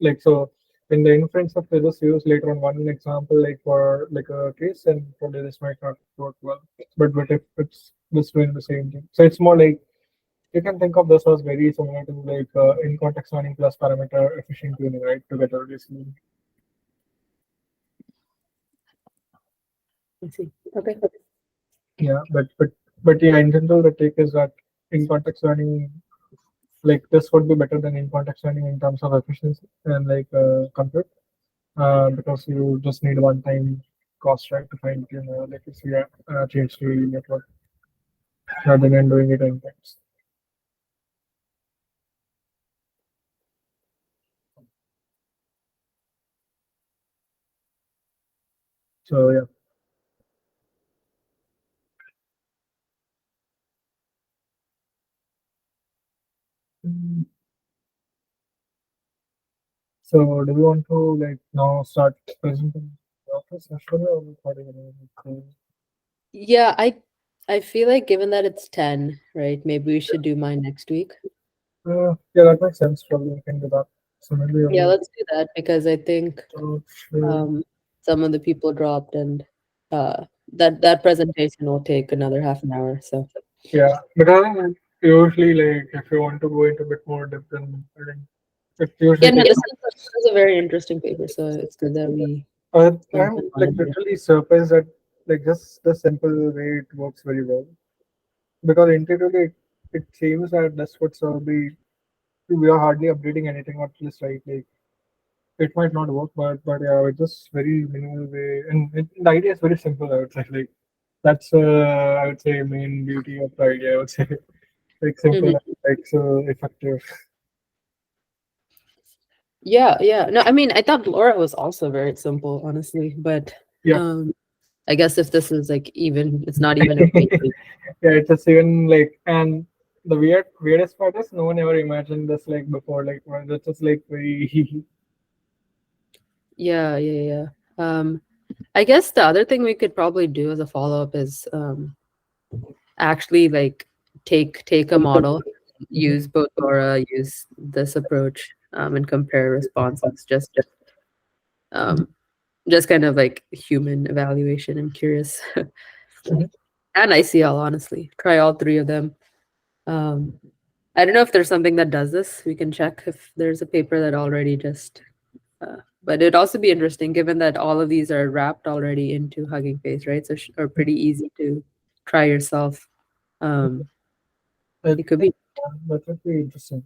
Like so, in the inference of they just use later on one example like for like a case, and probably this might not work well. But if it's just doing the same thing, so it's more like you can think of this as very similar to like in context learning plus parameter efficient tuning, right? Together, basically. I see. Okay. Yeah, but yeah, in general, the take is that in context learning, like this would be better than in context learning in terms of efficiency and like compute, because you just need one time cost, right, to find like if you change the network rather than doing it in times. So yeah. So do we want to like now start presenting the office actually or what do you think? Yeah, I feel like given that it's 10, right? Maybe we should do mine next week. Yeah, that makes sense. Probably we can do that. So maybe Yeah, we'll let's do that because I think share. some of the people dropped and that presentation will take another half an hour. So Yeah, because I think usually like if you want to go into a bit more depth, then I think it yeah, usually no, takes. this is a very interesting paper. So it's good that we spend I'm time on like it. literally surprised at like just the simple way it works very well. Because intuitively it seems that that's what be we are hardly updating anything at least right like it might not work but yeah it's just very minimal way and the idea is very simple I would say like that's I would say main beauty of the idea I would say like simple Mhm. and like so effective. Yeah, yeah. No, I mean, I thought Laura was also very simple, honestly, but Yeah. um, I guess if this is like even, it's not even a paper. Yeah, it's just even like and the weirdest part is no one ever imagined this like before like well, that's just like very Yeah, yeah, yeah. I guess the other thing we could probably do as a follow-up is actually like take a model, use both Laura, use this approach, and compare responses. Um, just kind of like human evaluation. I'm curious, and ICL honestly. Try all three of them. Um, I don't know if there's something that does this. We can check if there's a paper that already just. But it'd also be interesting given that all of these are wrapped already into Hugging Face, right? So are pretty easy to try yourself. Um, I it could think be, that would be interesting.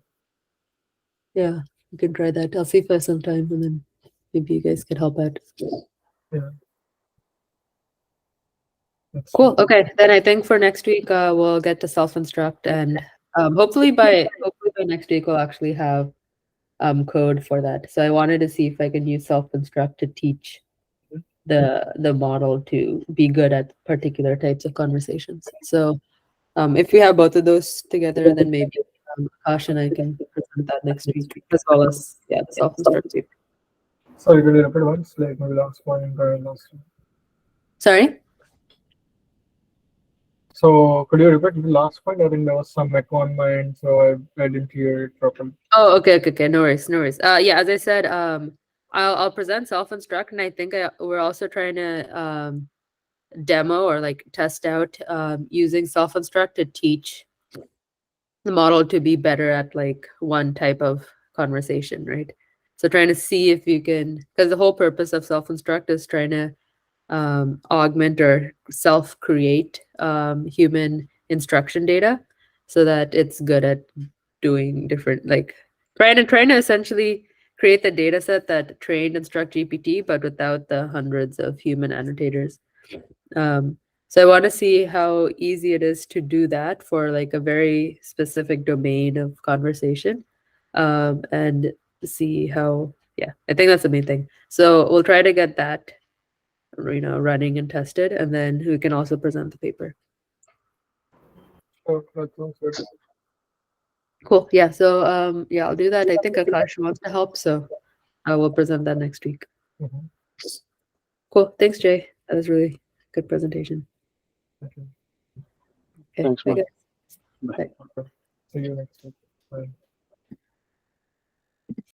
yeah, you can try that. I'll see if I have some time and then maybe you guys could help out. Yeah, that's Cool. Okay. Then I think for next week, we'll get to self-instruct and hopefully by next week we'll actually have code for that. So I wanted to see if I can use self-instruct to teach the model to be good at particular types of conversations. So if we have both of those together, then maybe Akash and I can present that next week, as well as yeah, the self-instruct paper. sorry, could you repeat once, like maybe last point or last. Sorry. So could you repeat the last point? I think there was some echo on my end, so I didn't hear it properly. Oh, okay, okay, okay. No worries, no worries. Yeah, as I said, I'll present self-instruct, and I think we're also trying to demo or like test out using self-instruct to teach the model to be better at like one type of conversation, right? So trying to see if you can, because the whole purpose of self-instruct is trying to augment or self-create human instruction data so that it's good at doing different like trying to essentially create the data set that trained instruct GPT but without the hundreds of human annotators. um, so I want to see how easy it is to do that for like a very specific domain of conversation, and see how. Yeah, I think that's the main thing. So we'll try to get that, running and tested, and then we can also present the paper. Oh, that sounds good. Cool. Yeah. So yeah, I'll do that. I think Akash wants to help, so I will present that next week. Mm-hmm. Cool. Thanks, Jay. That was really good presentation. Okay. Okay. Thanks, Bye, man. guys. Bye. Bye. Okay. See you next week. Bye.